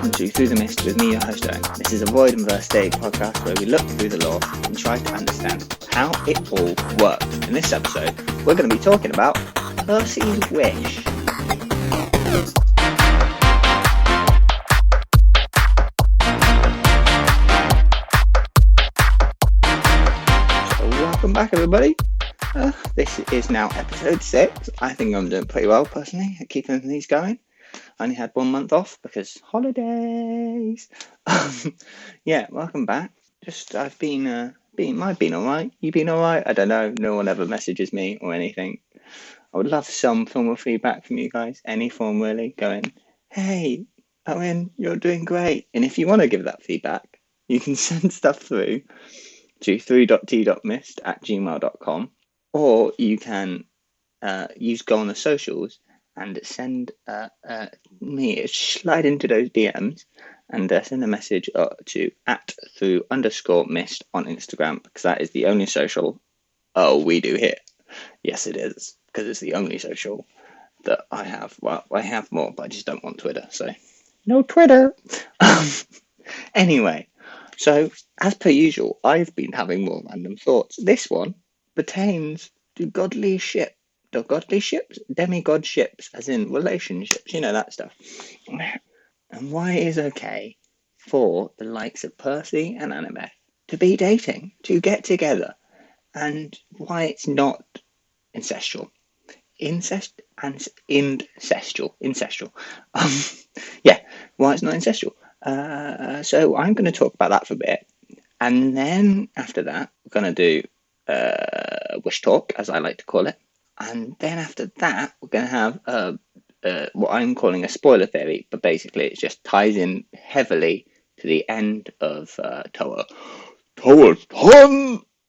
welcome to Through the Mist with me, your host Owen. This is a Void and Verse Day podcast where we look through the lore and try to understand how it all works. In this episode, we're going to be talking about Percy's wish. So welcome back, everybody. This is now episode 6. I think I'm doing pretty well personally at keeping these going. I only had 1 month off because holidays. Welcome back. I've been alright. You been alright? I don't know. No one ever messages me or anything. I would love some form of feedback from you guys. Any form really. Going, hey, Owen, you're doing great. And if you want to give that feedback, you can send stuff through to through.t.mist@gmail.com, or you can go on the socials and send slide into those DMs and send a message to @through_mist on Instagram, because that is the only social we do here. Yes, it is, because it's the only social that I have. Well, I have more, but I just don't want Twitter, so no Twitter. Anyway, so as per usual, I've been having more random thoughts. This one pertains to godly ships. The godly ships? Demigod ships, as in relationships, you know, that stuff. And why it is okay for the likes of Percy and Annabeth to be dating, to get together, and why it's not incestual. Why it's not incestual. So I'm going to talk about that for a bit, and then after that, we're going to do wish talk, as I like to call it. And then after that, we're going to have what I'm calling a spoiler theory, but basically it just ties in heavily to the end of TOA TON.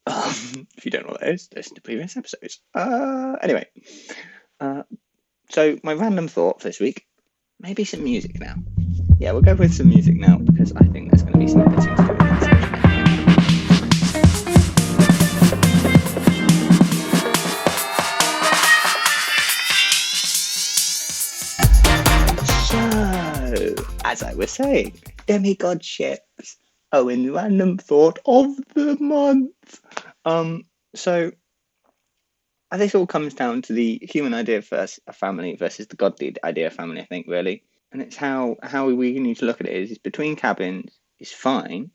If you don't know what that is, listen to previous episodes. Anyway, so my random thought for this week, maybe some music now. Yeah, we'll go with some music now, because I think there's going to be some good things to do with that section. As I was saying, demigod ships. Owen's random thought of the month. So this all comes down to the human idea of a family versus the godly idea of family, I think, really. And it's how we need to look at it is between cabins is fine.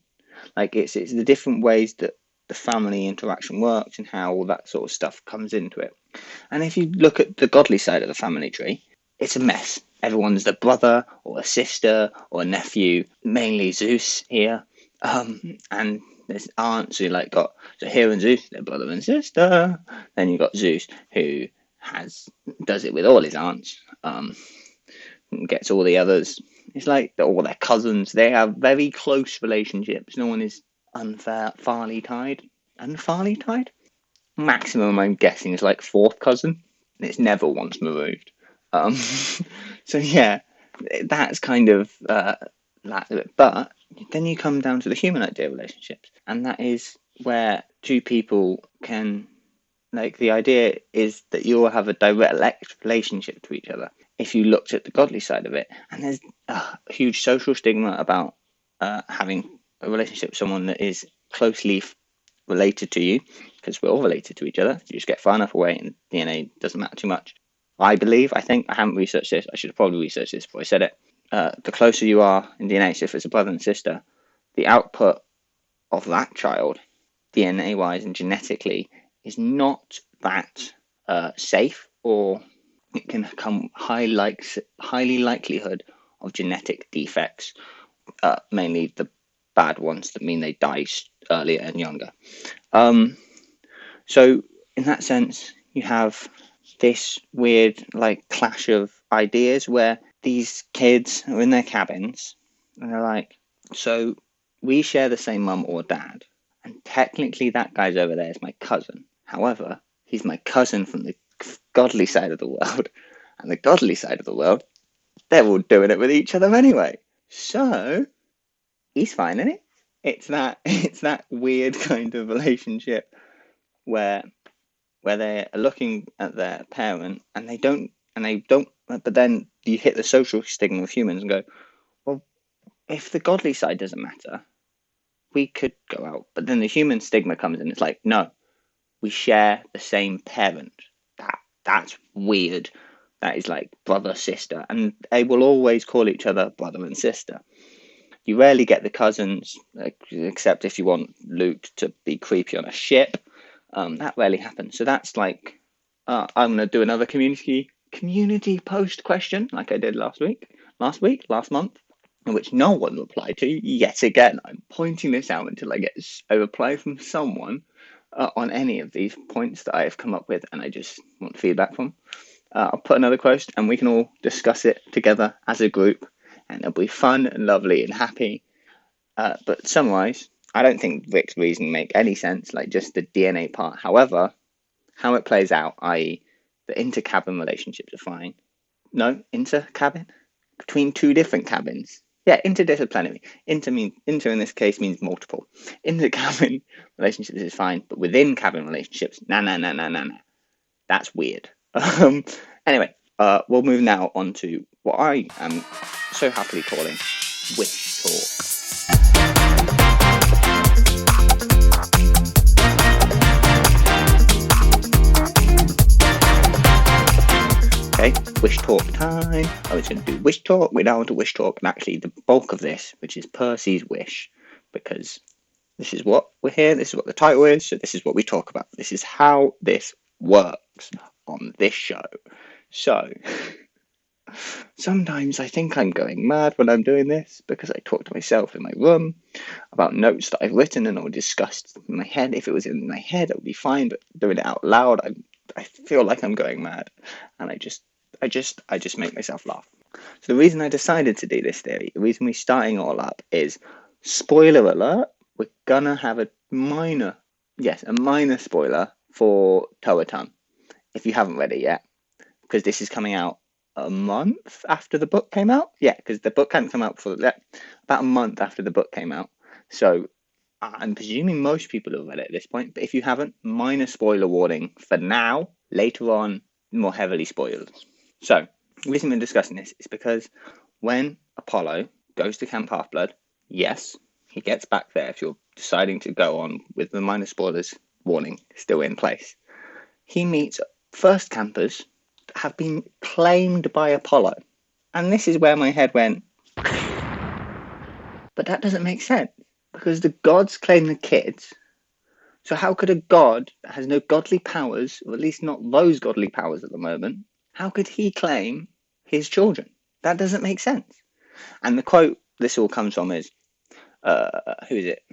Like it's the different ways that the family interaction works and how all that sort of stuff comes into it. And if you look at the godly side of the family tree, it's a mess. Everyone's the brother or a sister or a nephew, mainly Zeus here. And there's aunts who got, so Hera and Zeus, they're brother and sister. Then you've got Zeus who does it with all his aunts, gets all the others. It's like all their cousins. They have very close relationships. No one is unfairly tied. Unfairly tied? Maximum, I'm guessing, is like fourth cousin. And it's never once removed. So yeah, that's kind of that. But then you come down to the human idea of relationships, and that is where two people can, the idea is that you will have a direct relationship to each other. If you looked at the godly side of it, and there's a huge social stigma about having a relationship with someone that is closely related to you, because we're all related to each other. You just get far enough away, and DNA doesn't matter too much. I haven't researched this. I should have probably researched this before I said it. The closer you are in DNA, so if it's a brother and sister, the output of that child, DNA-wise and genetically, is not that safe, or it can come highly likelihood of genetic defects, mainly the bad ones that mean they die earlier and younger. So in that sense, you have this weird clash of ideas where these kids are in their cabins and they're like, so we share the same mum or dad, and technically that guy's over there is my cousin. However, he's my cousin from the godly side of the world, and the godly side of the world, they're all doing it with each other anyway. So he's fine, isn't it? It's that weird kind of relationship where they are looking at their parent and they don't, but then you hit the social stigma of humans and go, well, if the godly side doesn't matter, we could go out. But then the human stigma comes in. It's like, no, we share the same parent. That's weird. That is like brother, sister. And they will always call each other brother and sister. You rarely get the cousins, except if you want Luke to be creepy on a ship. That rarely happens. So that's like, I'm going to do another community post question like I did last month, in which no one replied to. Yet again, I'm pointing this out until I get a reply from someone on any of these points that I have come up with, and I just want feedback from. I'll put another post, and we can all discuss it together as a group, and it'll be fun and lovely and happy. But summarize, I don't think Rick's reasoning make any sense, like just the DNA part. However, how it plays out, i.e., the inter-cabin relationships are fine. No, inter-cabin? Between two different cabins. Yeah, interdisciplinary. Inter in this case means multiple. Inter-cabin relationships is fine, but within cabin relationships, nah. That's weird. Anyway, we'll move now on to what I am so happily calling wish talk. Okay, wish talk time. I was going to do wish talk. We're now on to wish talk, and actually the bulk of this, which is Percy's wish, because this is what we're here. This is what the title is. So this is what we talk about. This is how this works on this show. So sometimes I think I'm going mad when I'm doing this because I talk to myself in my room about notes that I've written and or discussed in my head. If it was in my head, it would be fine, but doing it out loud, I feel like I'm going mad, and I just make myself laugh. So the reason I decided to do this theory, the reason we're starting all up is, spoiler alert, we're gonna have a minor spoiler for TOA TON, if you haven't read it yet, because this is coming out a month after the book came out. Yeah, because the book hadn't come out for about a month after the book came out. So I'm presuming most people have read it at this point, but if you haven't, minor spoiler warning for now. Later on, more heavily spoiled. So the reason we're discussing this is because when Apollo goes to Camp Half-Blood, yes, he gets back there if you're deciding to go on with the minor spoilers warning still in place. He meets first campers that have been claimed by Apollo. And this is where my head went, but that doesn't make sense, because the gods claim the kids. So how could a god that has no godly powers, or at least not those godly powers at the moment, how could he claim his children? That doesn't make sense. And the quote this all comes from is, who is it?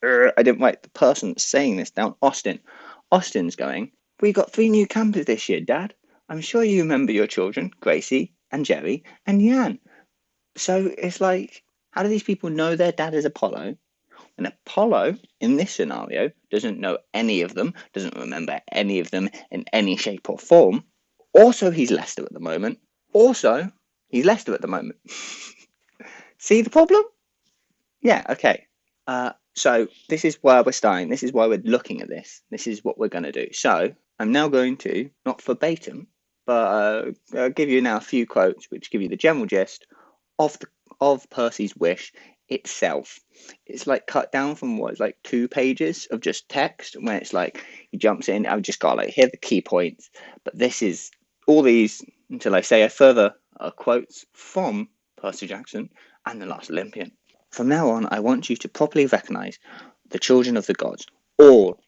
I didn't write the person that's saying this down. Austin. Austin's going, "We got 3 new campers this year, Dad. I'm sure you remember your children, Gracie and Jerry and Yan." So it's like, how do these people know their dad is Apollo? And Apollo, in this scenario, doesn't know any of them, doesn't remember any of them in any shape or form. Also, he's Lester at the moment. See the problem? Yeah, okay. So this is where we're starting. This is why we're looking at this. This is what we're going to do. So I'm now going to, not verbatim, but I'll give you now a few quotes which give you the general gist of Percy's wish itself. It's like cut down from what is like 2 pages of just text, when it's like he jumps in. I've just got like, here are the key points, but this is all these until I say a further quotes from Percy Jackson and The Last Olympian. From now on, I want you to properly recognize the children of the gods, all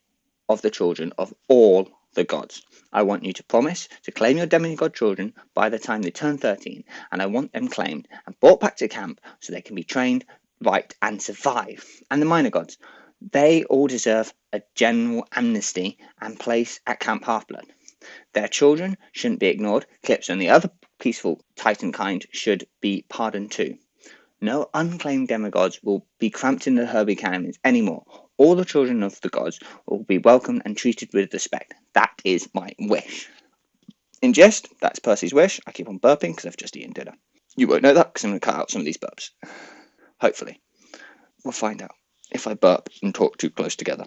of the children of all the gods. I want you to promise to claim your demigod children by the time they turn 13, and I want them claimed and brought back to camp so they can be trained right and survive. And the minor gods, they all deserve a general amnesty and place at Camp Half-Blood. Their children shouldn't be ignored. Clips and the other peaceful Titan kind should be pardoned too. No unclaimed demigods will be cramped in the Herbie canyons anymore. All the children of the gods will be welcomed and treated with respect. That is my wish. In jest, that's Percy's wish. I keep on burping because I've just eaten dinner. You won't know that because I'm going to cut out some of these burps. Hopefully. We'll find out if I burp and talk too close together.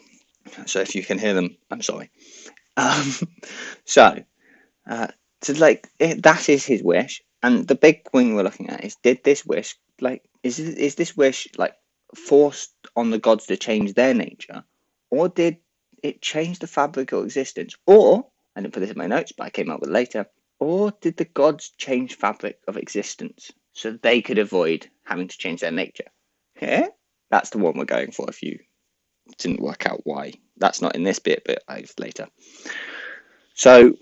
So if you can hear them, I'm sorry. So that is his wish. And the big thing we're looking at is, did this wish is this wish like forced on the gods to change their nature, or did it change the fabric of existence? Or, I didn't put this in my notes, but I came up with it later, or did the gods change fabric of existence so they could avoid having to change their nature? Yeah, that's the one we're going for if you didn't work out why. That's not in this bit, but I've later. So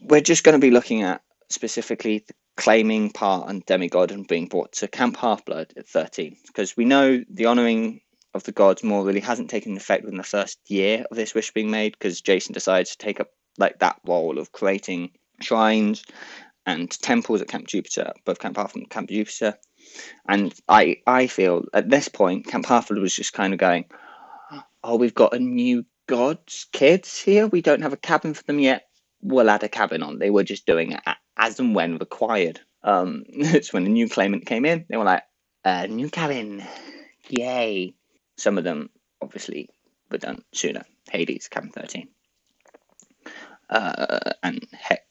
we're just going to be looking at specifically the claiming part and demigod and being brought to Camp Half-Blood at 13, because we know the honouring of the gods more really hasn't taken effect within the first year of this wish being made, because Jason decides to take up like that role of creating shrines and temples at Camp Jupiter, both Camp Half and Camp Jupiter. And I feel at this point Camp Half-Blood was just kind of going, oh, we've got a new gods kids here, we don't have a cabin for them yet, we'll add a cabin on. They were just doing it as and when required. It's when a new claimant came in, they were like, new cabin, yay. Some of them obviously were done sooner. Hades, cabin 13. And heck,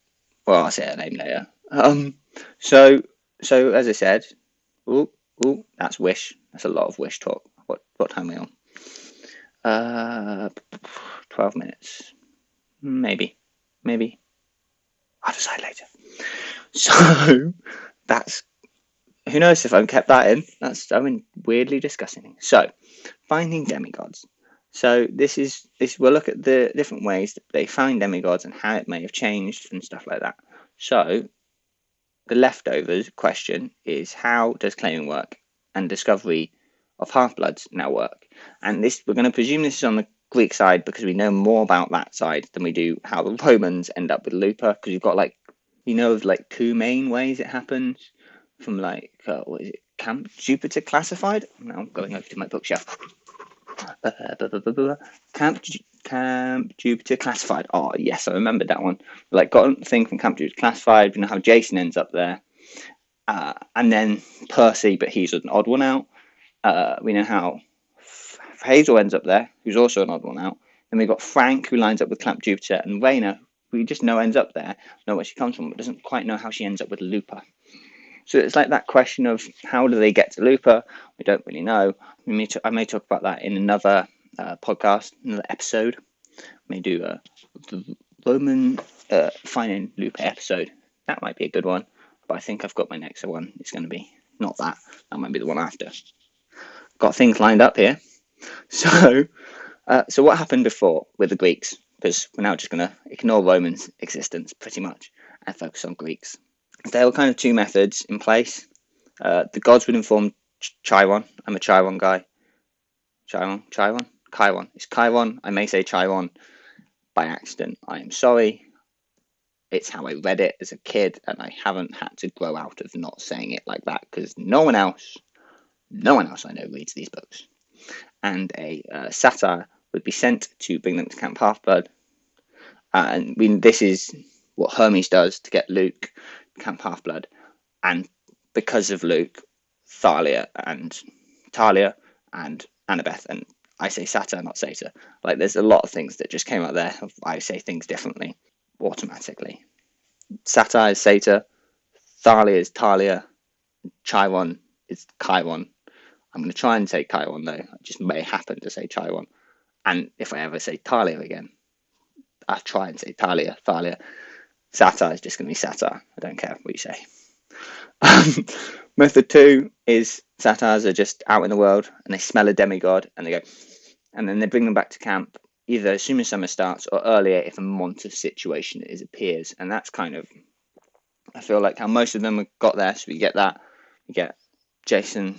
well, I'll say her name later. So as I said, ooh, that's wish. That's a lot of wish talk. What time are we on? 12 minutes. Maybe. I'll decide later. So that's, who knows if I've kept that in. Weirdly discussing things. So finding demigods. So this we'll look at the different ways that they find demigods and how it may have changed and stuff like that. So the leftovers question is, how does claiming work and discovery of half-bloods now work? And this, we're going to presume this is on the Greek side because we know more about that side than we do how the Romans end up with Lupa, because you've got like, of like two main ways it happens from like, what is it, Camp Jupiter Classified? Now I'm going over to my bookshelf. Camp Jupiter Classified. Oh yes, I remembered that one. Like, got a thing from Camp Jupiter Classified. You know how Jason ends up there, and then Percy, but he's an odd one out. We know how Hazel ends up there, who's also an odd one out. Then we've got Frank, who lines up with Camp Jupiter, and Raina, who we just know ends up there, know where she comes from, but doesn't quite know how she ends up with Lupa. So it's like that question of how do they get to Lupa? We don't really know. I may talk about that in another podcast, another episode. I may do the Roman finding Lupa episode. That might be a good one, but I think I've got my next one. It's going to be not that. That might be the one after. Got things lined up here. So what happened before with the Greeks? Because we're now just going to ignore Romans' existence pretty much and focus on Greeks. There were kind of two methods in place. The gods would inform Chiron. I'm a Chiron guy. Chiron? It's Chiron. I may say Chiron by accident. I am sorry. It's how I read it as a kid, and I haven't had to grow out of not saying it like that, because no one else I know reads these books. And a satyr would be sent to bring them to Camp Half-Blood. And this is what Hermes does to get Luke Camp Half-Blood, and because of Luke, Talia and Annabeth, and I say Satyr, not Satyr. Like, there's a lot of things that just came out there. I say things differently automatically. Satyr is Satyr, Thalia is Talia, Chiron is Chiron. I'm going to try and say Chiron though. I just may happen to say Chiron, and if I ever say Talia again, I'll try and say Thalia. Satyr is just going to be Satyr. I don't care what you say. Method 2 is satyrs are just out in the world and they smell a demigod and they go, and then they bring them back to camp either as soon as summer starts or earlier if a monster situation appears. And that's kind of, I feel like, how most of them have got there. So we get that. We get Jason,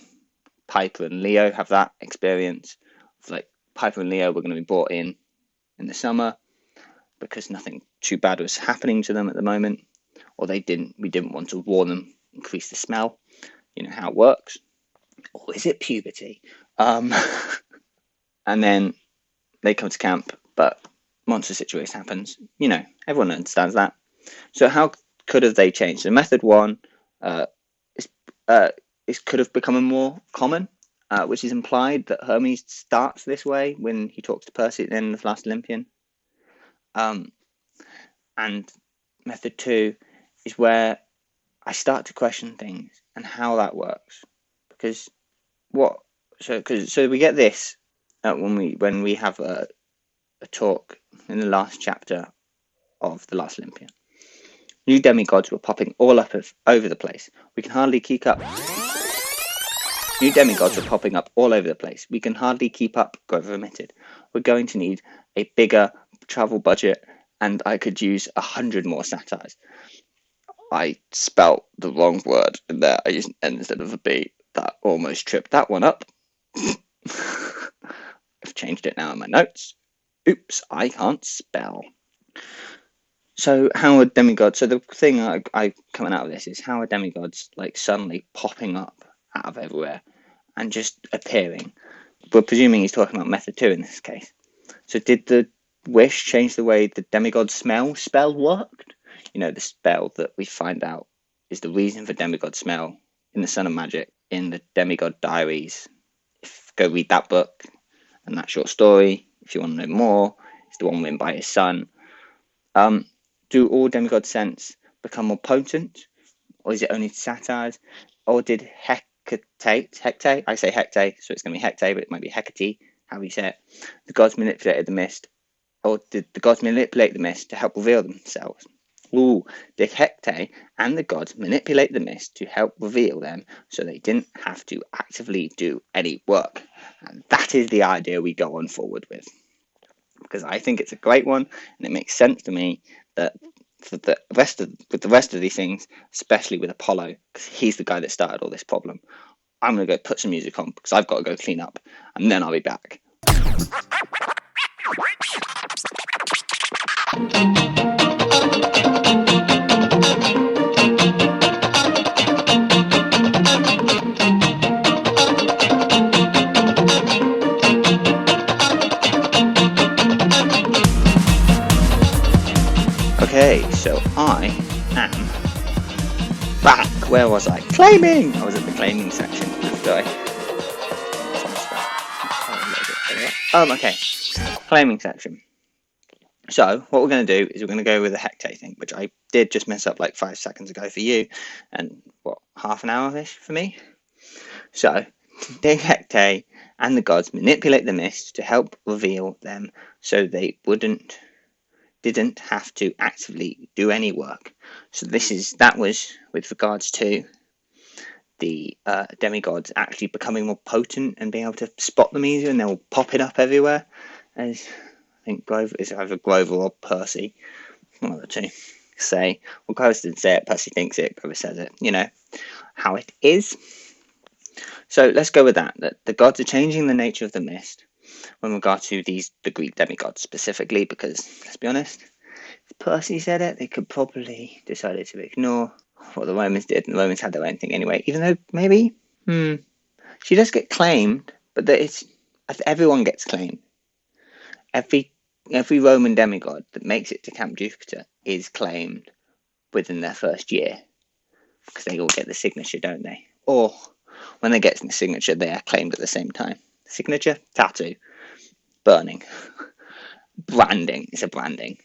Piper, and Leo have that experience. It's like Piper and Leo were going to be brought in the summer because nothing too bad was happening to them at the moment, or we didn't want to warn them, increase the smell. You know how it works. Or is it puberty? And then they come to camp, but monster situation happens. You know, everyone understands that. So how could have they changed? So method 1 could have become more common, which is implied that Hermes starts this way when he talks to Percy at the end of the Last Olympian. And method 2 is where I start to question things and how that works, because what? So we get this when we have a talk in the last chapter of The Last Olympian. New demigods were popping all up over the place. We can hardly keep up. New demigods are popping up all over the place. We can hardly keep up, Grover admitted. We're going to need a bigger travel budget, and I could use 100 more satires. I spelt the wrong word in there. I used an N instead of a B. That almost tripped that one up. I've changed it now in my notes. Oops, I can't spell. So how are demigods? So the thing I coming out of this is how are demigods like suddenly popping up out of everywhere and just appearing? We're presuming he's talking about method 2 in this case. So did the wish change the way the demigod spell worked? You know, the spell that we find out is the reason for demigod smell in the Son of Magic in the Demigod Diaries. Go read that book and that short story if you want to know more. It's the one written by his son. Do all demigod scents become more potent, or is it only satires, or did Hecate, I say Hecate, so it's going to be Hecate, but it might be Hecate, how you say it, the gods manipulated the mist, or did the gods manipulate the mist to help reveal themselves? Did Hecate and the gods manipulate the mist to help reveal them so they didn't have to actively do any work? And that is the idea we go on forward with. Because I think it's a great one, and it makes sense to me that for the rest of these things, especially with Apollo, because he's the guy that started all this problem, I'm going to go put some music on because I've got to go clean up, and then I'll be back. Okay, so I am back. Where was I? Claiming! I was at the claiming section. Okay. Claiming section. So, what we're going to do is we're going to go with the Hecate thing, which I did just mess up like 5 seconds ago for you, and half an hour-ish for me? So, did Hecate and the gods manipulate the mist to help reveal them so they didn't have to actively do any work? So that was with regards to the demigods actually becoming more potent and being able to spot them easier, and they'll pop it up everywhere. As I think Grover is either Grover or Percy, one of the two, say. Well, Grover didn't say it, Percy thinks it, Grover says it. You know how it is. So let's go with that the gods are changing the nature of the mist with regard to the Greek demigods specifically, because let's be honest, if Percy said it, they could probably decided to ignore what the Romans did, and the Romans had their own thing anyway, even though maybe she does get claimed, but everyone gets claimed. Every Roman demigod that makes it to Camp Jupiter is claimed within their first year, because they all get the signature, don't they? Or when they get the signature, they are claimed at the same time. Signature, tattoo, burning, branding. It's a branding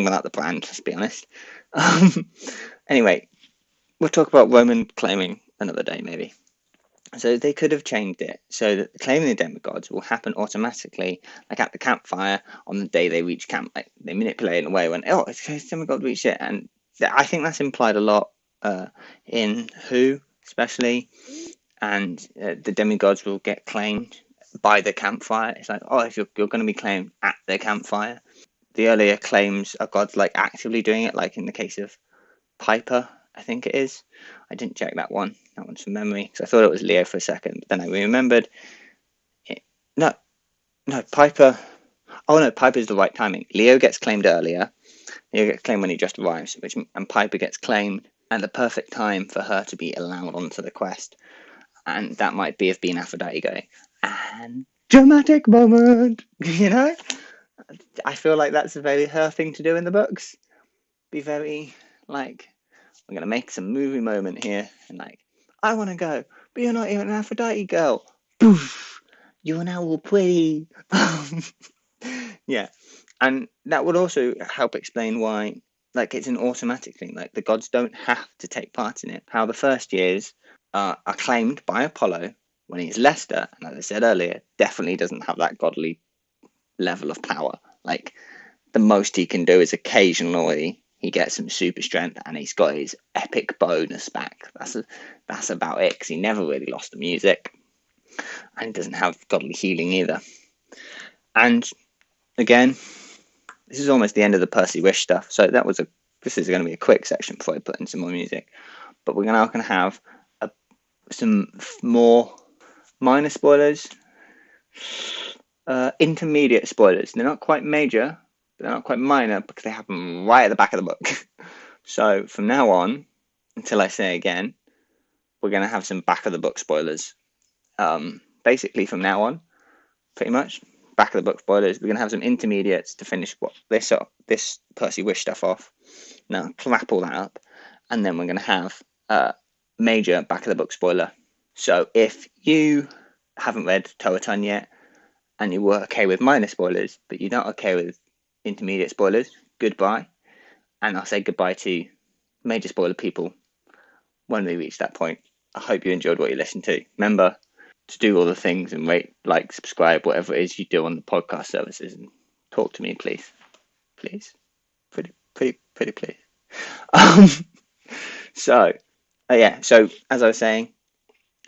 without the brand, let's be honest. Anyway, we'll talk about Roman claiming another day, maybe. So they could have changed it so that the claiming the demigods will happen automatically, like at the campfire on the day they reach camp. Like they manipulate it in a way when, it's demigod reached it. And I think that's implied a lot in Who, especially. And the demigods will get claimed by the campfire. It's like, if you're going to be claimed at the campfire. The earlier claims are gods like actively doing it, like in the case of Piper, I think it is. I didn't check that one. That one's from memory, because I thought it was Leo for a second, but then I remembered. No, Piper. Oh no, Piper's the right timing. Leo gets claimed earlier. Leo gets claimed when he just arrives, and Piper gets claimed at the perfect time for her to be allowed onto the quest. And that might be of being Aphrodite going, and dramatic moment, you know? I feel like that's a very her thing to do in the books. Be very, like, we're going to make some movie moment here, and like, I want to go, but you're not even an Aphrodite girl. Poof! You're now all pretty. Yeah. And that would also help explain why, like, it's an automatic thing. Like, the gods don't have to take part in it. How the first years are claimed by Apollo when he's Lester, and as I said earlier, definitely doesn't have that godly level of power. Like, the most he can do is occasionally he gets some super strength, and he's got his epic bonus back. That's about it, because he never really lost the music, and he doesn't have godly healing either. And again, this is almost the end of the Percy Wish stuff. So this is going to be a quick section before I put in some more music. But we're now going to have some more minor spoilers, intermediate spoilers. They're not quite major, but they're not quite minor, because they happen right at the back of the book. So from now on, until I say again, we're going to have some back of the book spoilers. Basically, from now on, pretty much, back of the book spoilers. We're going to have some intermediates to finish this Percy Wish stuff off. Now, clap all that up, and then we're going to have major back of the book spoiler. So if you haven't read TOA TON yet, and you were okay with minor spoilers, but you're not okay with intermediate spoilers, goodbye. And I'll say goodbye to major spoiler people when we reach that point. I hope you enjoyed what you listened to. Remember to do all the things and rate, like, subscribe, whatever it is you do on the podcast services, and talk to me, please. Please. Pretty please. So as I was saying,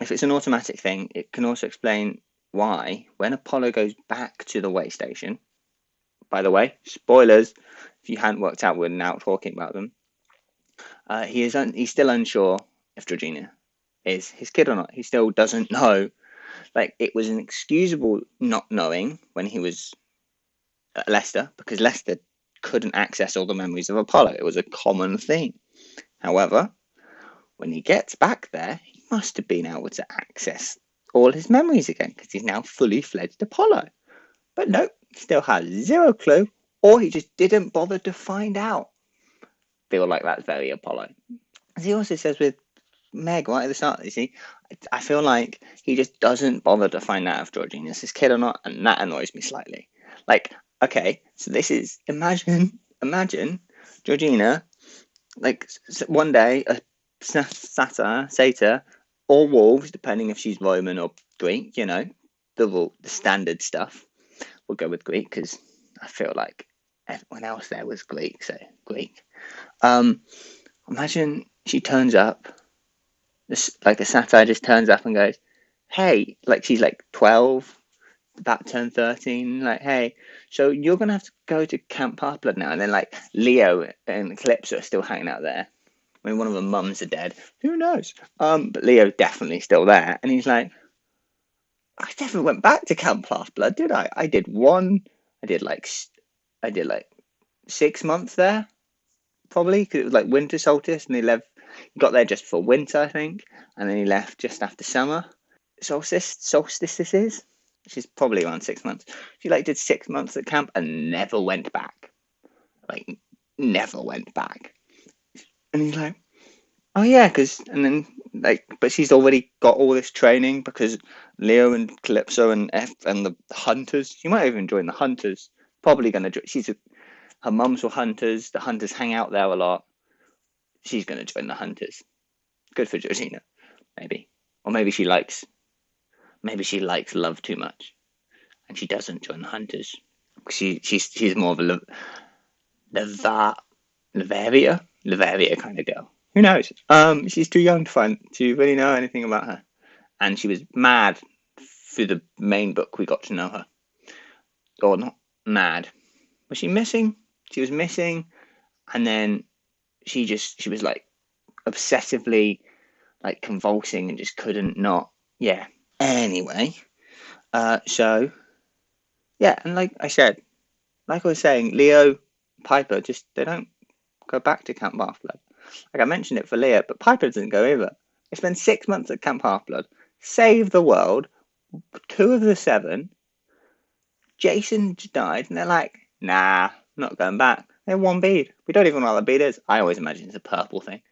if it's an automatic thing, it can also explain why when Apollo goes back to the way station, by the way, spoilers, if you hadn't worked out, we're now talking about them, he's still unsure if Georgina is his kid or not. He still doesn't know. Like, it was an excusable not knowing when he was at Leicester, because Leicester couldn't access all the memories of Apollo. It was a common thing. However, when he gets back there, he must have been able to access all his memories again, because he's now fully fledged Apollo. But no, he still has zero clue, or he just didn't bother to find out. Feel like that's very Apollo. As he also says with Meg right at the start, you see, I feel like he just doesn't bother to find out if Georgina's his kid or not, and that annoys me slightly. Like, okay, so this is, imagine Georgina, like, one day, a satyr, or wolves, depending if she's Roman or Greek, the standard stuff. We'll go with Greek, because I feel like everyone else there was Greek, so Greek. Imagine she turns up, the satyr just turns up and goes, hey, like, she's like 12, about to turn 13, like, hey, so you're going to have to go to Camp Half-Blood now. And then, like, Leo and Calypso are still hanging out there. I mean, one of the mums are dead. Who knows? But Leo's definitely still there. And he's like, I never went back to Camp Half-Blood, did I? I did like 6 months there, probably, because it was like winter solstice, and he got there just for winter, I think, and then he left just after summer solstices, which is probably around 6 months. She did 6 months at camp and never went back. Never went back. And he's like, oh yeah, but she's already got all this training, because Leo and Calypso and the hunters, she might even join the hunters. Probably gonna join. Her mums were hunters. The hunters hang out there a lot. She's gonna join the hunters. Good for Georgina, maybe. Or maybe she likes love too much, and she doesn't join the hunters. She's more of a Levaria kind of girl. Who knows? She's too young to really know anything about her, and she was mad through the main book. We got to know her, or not mad. Was she missing? She was missing, and then she was like obsessively like convulsing and just couldn't not. Yeah. Anyway, so yeah, and like I was saying, Leo, Piper, they don't go back to Camp Half-Blood. Like, I mentioned it for Leo, but Piper doesn't go either. They spend 6 months at Camp Half-Blood, save the world, 2 of the 7. Jason just died, and they're like, nah, not going back. They're 1 bead. We don't even know what the bead is. I always imagine it's a purple thing.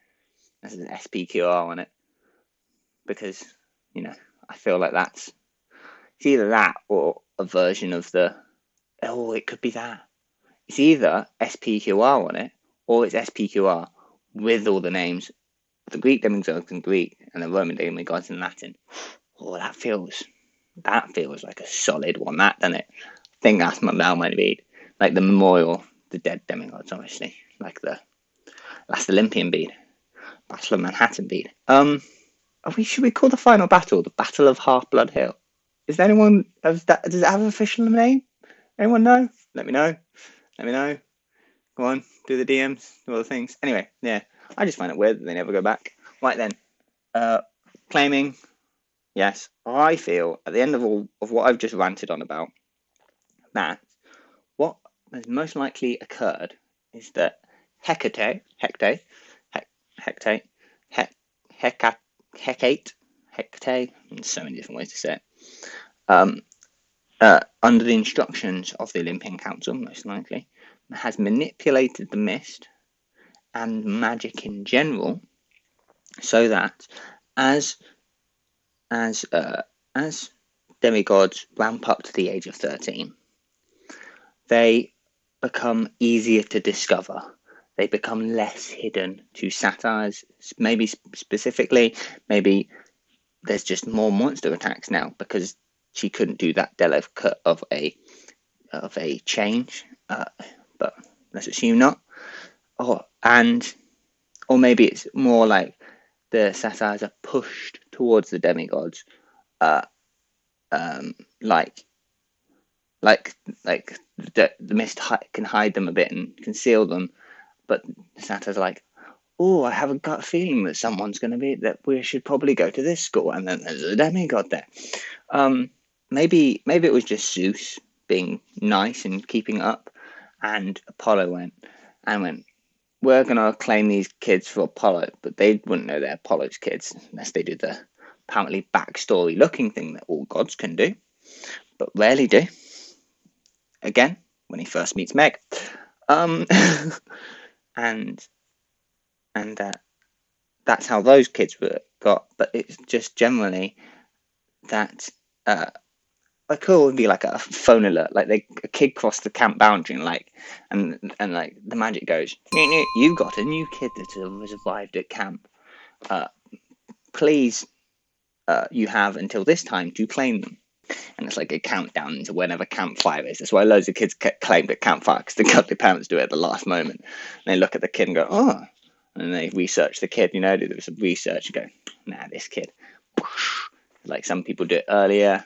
There's an SPQR on it. Because, I feel like it's either that or a version of it could be that. It's either SPQR on it, or it's SPQR with all the names of the Greek demigods in Greek and the Roman demigods in Latin. Oh, that feels like a solid one, that, doesn't it? I think that's my bead. Like the memorial, the dead demigods, obviously. Like the last Olympian bead. Battle of Manhattan bead. Should we call the final battle the Battle of Half-Blood Hill? Is there anyone, does it have an official name? Anyone know? Let me know. Go on, do the DMs, do all the things. Anyway, yeah, I just find it weird that they never go back. Right then, claiming, yes, I feel at the end of all of what I've just ranted on about, that what has most likely occurred is that Hecate, so many different ways to say it, under the instructions of the Olympian Council, most likely, has manipulated the mist and magic in general, so that as demigods ramp up to the age of 13, they become easier to discover. They become less hidden to satyrs. Maybe specifically, maybe there's just more monster attacks now because she couldn't do that delicate of a change. But let's assume not. Or maybe it's more like the satyrs are pushed towards the demigods, like the mist can hide them a bit and conceal them, but the satyrs are like, oh, I have a gut feeling that someone's going to be, that we should probably go to this school, and then there's a demigod there. Maybe it was just Zeus being nice and keeping up, and Apollo went, we're going to claim these kids for Apollo, but they wouldn't know they're Apollo's kids unless they do the apparently backstory looking thing that all gods can do, but rarely do. Again, when he first meets Meg. And that's how those kids got, but it's just generally that a call would be like a phone alert, like a kid crossed the camp boundary, and like the magic goes, you've got a new kid that has arrived at camp. Please, you have until this time to claim them. And it's like a countdown to whenever campfire is. That's why loads of kids get claimed at campfire, because their parents do it at the last moment. And they look at the kid and go, oh, and they research the kid, do some research and go, nah, this kid. Like some people do it earlier,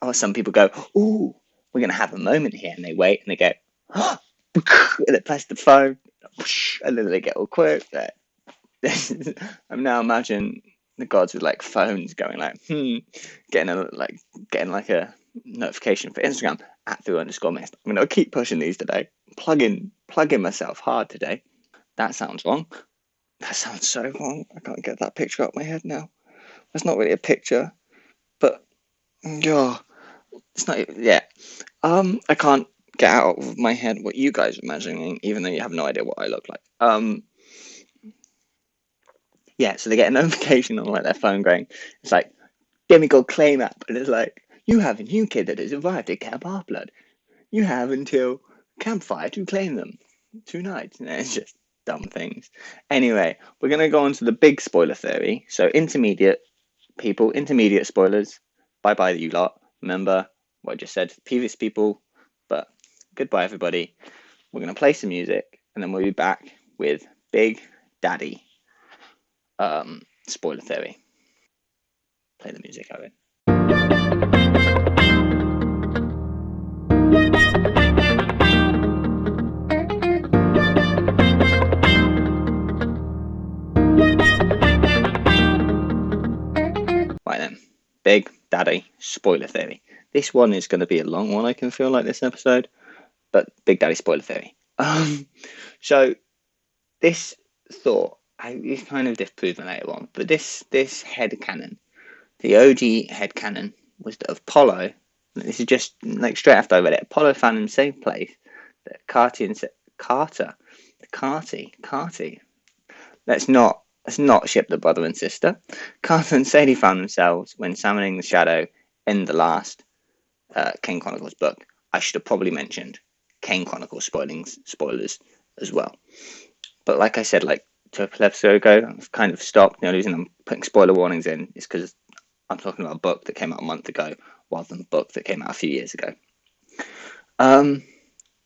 or some people go, ooh, we're going to have a moment here. And they wait and they go, oh, and they press the phone, and then they get all quick. I'm now imagining the gods with like phones going like, getting a notification for Instagram @through_mist. I'm going to keep pushing these today. Plugging myself hard today. That sounds wrong. That sounds so wrong. I can't get that picture out of my head now. That's not really a picture, but it's not. Yeah. I can't get out of my head what you guys are imagining, even though you have no idea what I look like. Yeah, so they get a notification on like their phone going, it's like, demigod claim app, and it's like, you have a new kid that has arrived at Camp Half-Blood. You have until campfire to claim them. 2 nights. And it's just dumb things. Anyway, we're going to go on to the big spoiler theory. So intermediate spoilers. Bye-bye you lot. Remember what I just said to the previous people, but goodbye everybody. We're going to play some music, and then we'll be back with Big Daddy. Spoiler theory. Play the music, Owen. Right then, Big Daddy spoiler theory. This one is going to be a long one, I can feel like, this episode, but Big Daddy spoiler theory. So this thought, it's kind of disproven later on, but this headcanon, the OG headcanon, was that Apollo, this is just like straight after I read it, Apollo found in the same place that Carty, let's not ship the brother and sister. Carter and Sadie found themselves when summoning the shadow in the last Kane Chronicles book. I should have probably mentioned Kane Chronicles spoilers as well. But like I said, like to a episode ago. I've kind of stopped. The only reason I'm putting spoiler warnings in is because I'm talking about a book that came out a month ago rather than a book that came out a few years ago.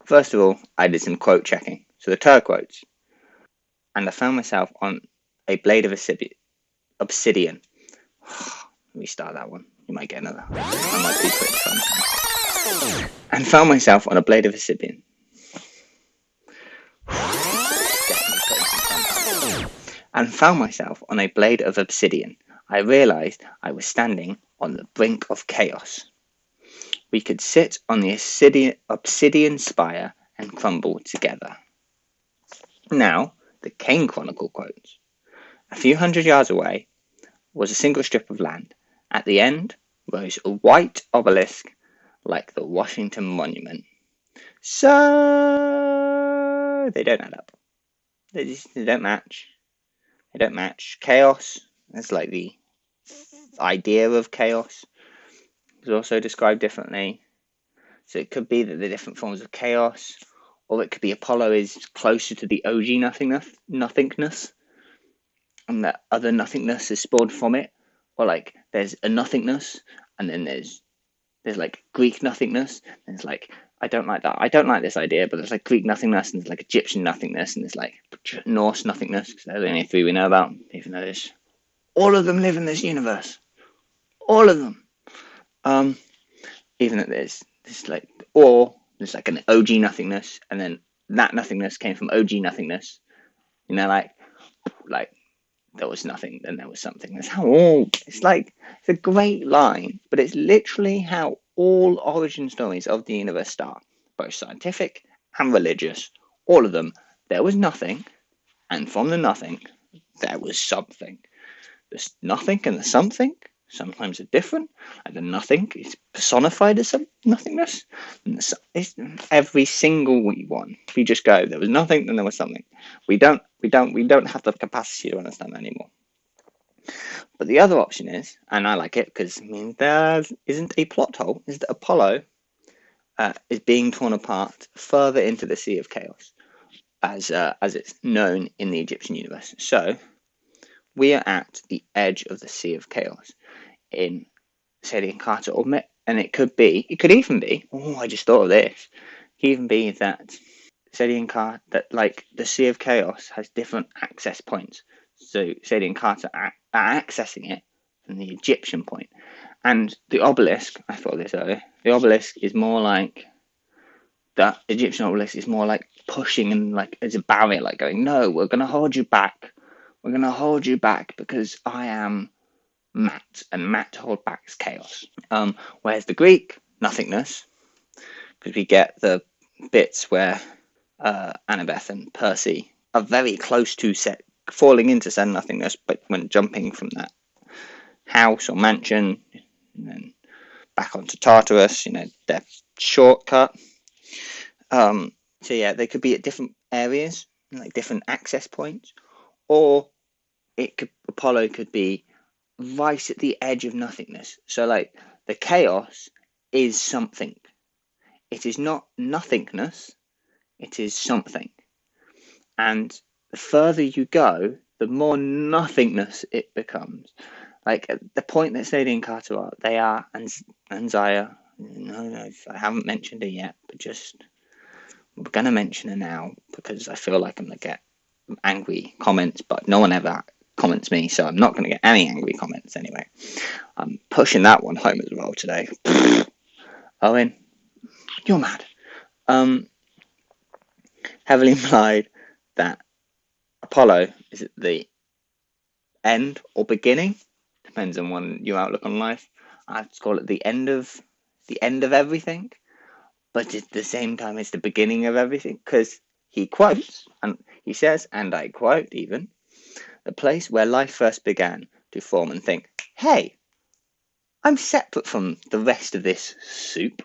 First of all, I did some quote checking. So the TOA quotes. And I found myself on a blade of obsidian. Restart that one. You might get another. I might be quick sometimes. And found myself on a blade of obsidian. And found myself on a blade of obsidian. I realised I was standing on the brink of chaos. We could sit on the obsidian spire and crumble together. Now, the Kane Chronicle quotes. A few hundred yards away was a single strip of land. At the end rose a white obelisk like the Washington Monument. So they don't add up. They don't match. They don't match. Chaos, that's like the idea of chaos, is also described differently. So it could be that the different forms of chaos, or it could be Apollo is closer to the OG nothingness, and that other nothingness is spawned from it. Or like there's a nothingness, and then there's like Greek nothingness, and it's like, I don't like that. I don't like this idea, but there's like Greek nothingness, and there's like Egyptian nothingness, and there's like Norse nothingness, because they're the only three we know about, even though there's all of them live in this universe. All of them. Even that there's like, or there's like an OG nothingness, and then that nothingness came from OG nothingness. You know, like there was nothing, then there was something. That's how it's a great line, but it's literally how all origin stories of the universe start, both scientific and religious. All of them, there was nothing, and from the nothing, there was something. There's nothing and the something sometimes are different, and the nothing is personified as some nothingness. And it's every single one. If you just go, there was nothing, then there was something. We don't have the capacity to understand that anymore. But the other option is, and I like it because it means there isn't a plot hole, is that Apollo is being torn apart further into the Sea of Chaos, as it's known in the Egyptian universe. So we are at the edge of the Sea of Chaos in Sadie and Carter, and it could even be, I just thought of this, it could even be that Sadie and Carter, that like the Sea of Chaos has different access points. So Sadie and Carter are accessing it from the Egyptian point. And the obelisk, I thought this earlier, the obelisk is more like, the Egyptian obelisk is more like pushing and like as a barrier, like going, no, we're going to hold you back. We're going to hold you back because I am Matt, and Matt to hold back is chaos. Whereas the Greek, nothingness, because we get the bits where Annabeth and Percy are very close to falling into said nothingness, but when jumping from that house or mansion and then back onto Tartarus, their shortcut. So yeah, they could be at different areas, like different access points, or Apollo could be right at the edge of nothingness. So like the chaos is something. It is not nothingness, it is something. And the further you go, the more nothingness it becomes. Like at the point that Sadie and Carter are, they are, and Zaya, no, I haven't mentioned her yet, but we're going to mention her now because I feel like I'm going to get angry comments, but no one ever comments me, so I'm not going to get any angry comments anyway. I'm pushing that one home as well today. Owen, you're mad. Heavily implied that Apollo is at the end or beginning, depends on your outlook on life. I'd call it the end of everything, but at the same time it's the beginning of everything, because he quotes, and he says, and I quote even, the place where life first began to form and think, hey, I'm separate from the rest of this soup.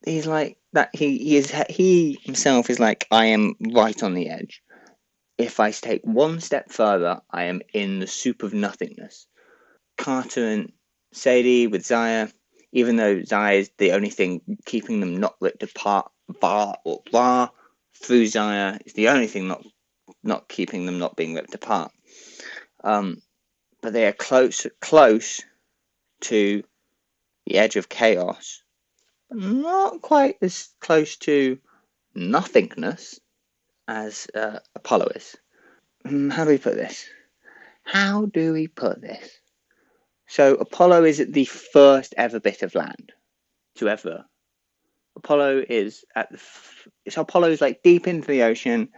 He's like that. He himself is like, I am right on the edge. If I take one step further, I am in the soup of nothingness. Carter and Sadie with Zaya, even though Zaya is the only thing keeping them not ripped apart, through Zaya is the only thing not not keeping them not being ripped apart. But they are close to the edge of chaos, but not quite as close to nothingness as Apollo is. How do we put this? So Apollo is the first ever bit of land to ever. Apollo is Apollo's like deep into the ocean,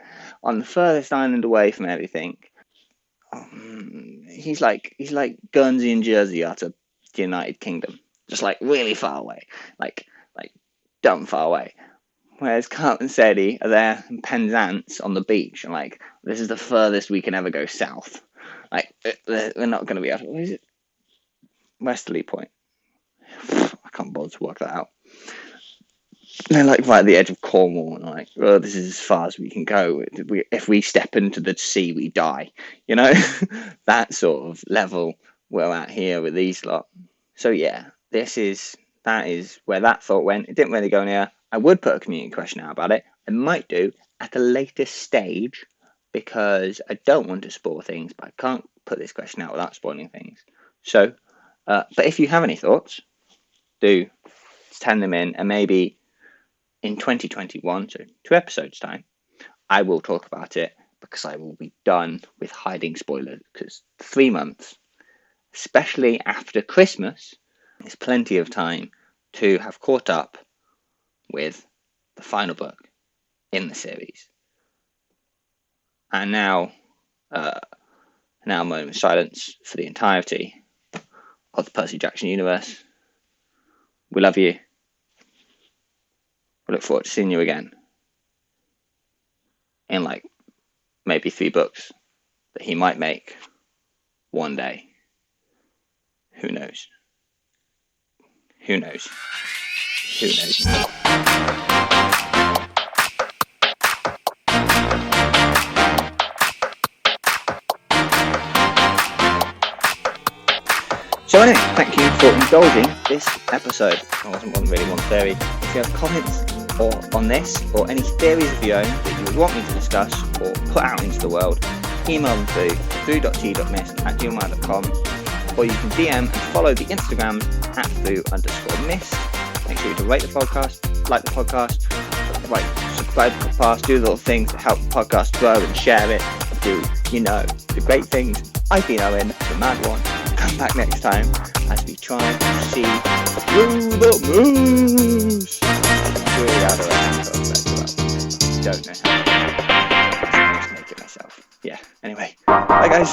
on the furthest island away from everything. He's like Guernsey and Jersey are to the United Kingdom, just like really far away, like dumb far away. Whereas Carp and Sadie are there in Penzance on the beach, and like, this is the furthest we can ever go south. Like, we're not going to be able to. What is it? Westerly Point. I can't bother to work that out. They're like right at the edge of Cornwall, and like, oh, this is as far as we can go. If we step into the sea, we die. You know, that sort of level we're at here with these lot. So yeah, that is where that thought went. It didn't really go near. I would put a community question out about it. I might do at a later stage, because I don't want to spoil things, but I can't put this question out without spoiling things. So, but if you have any thoughts, do send them in, and maybe in 2021, so 2 episodes time, I will talk about it, because I will be done with hiding spoilers, because 3 months, especially after Christmas, is plenty of time to have caught up with the final book in the series. And now, a moment of silence for the entirety of the Percy Jackson universe. We love you. We look forward to seeing you again in like maybe 3 books that he might make one day. Who knows? Who knows? Who knows? So anyway, thank you for indulging this episode. I wasn't really one theory. If you have comments on this, or any theories of your own that you would want me to discuss or put out into the world, email them to foo.t.mist@gmail.com, or you can DM and follow the Instagrams @foo_mist. Make sure to rate the podcast, like the podcast, subscribe to the podcast, do the little things that help the podcast grow, and share it. Do the great things. I've been Owen, the mad one. Come back next time as we try to see through the moose. Really out of don't know how. Just make it myself. Yeah. Anyway, bye guys.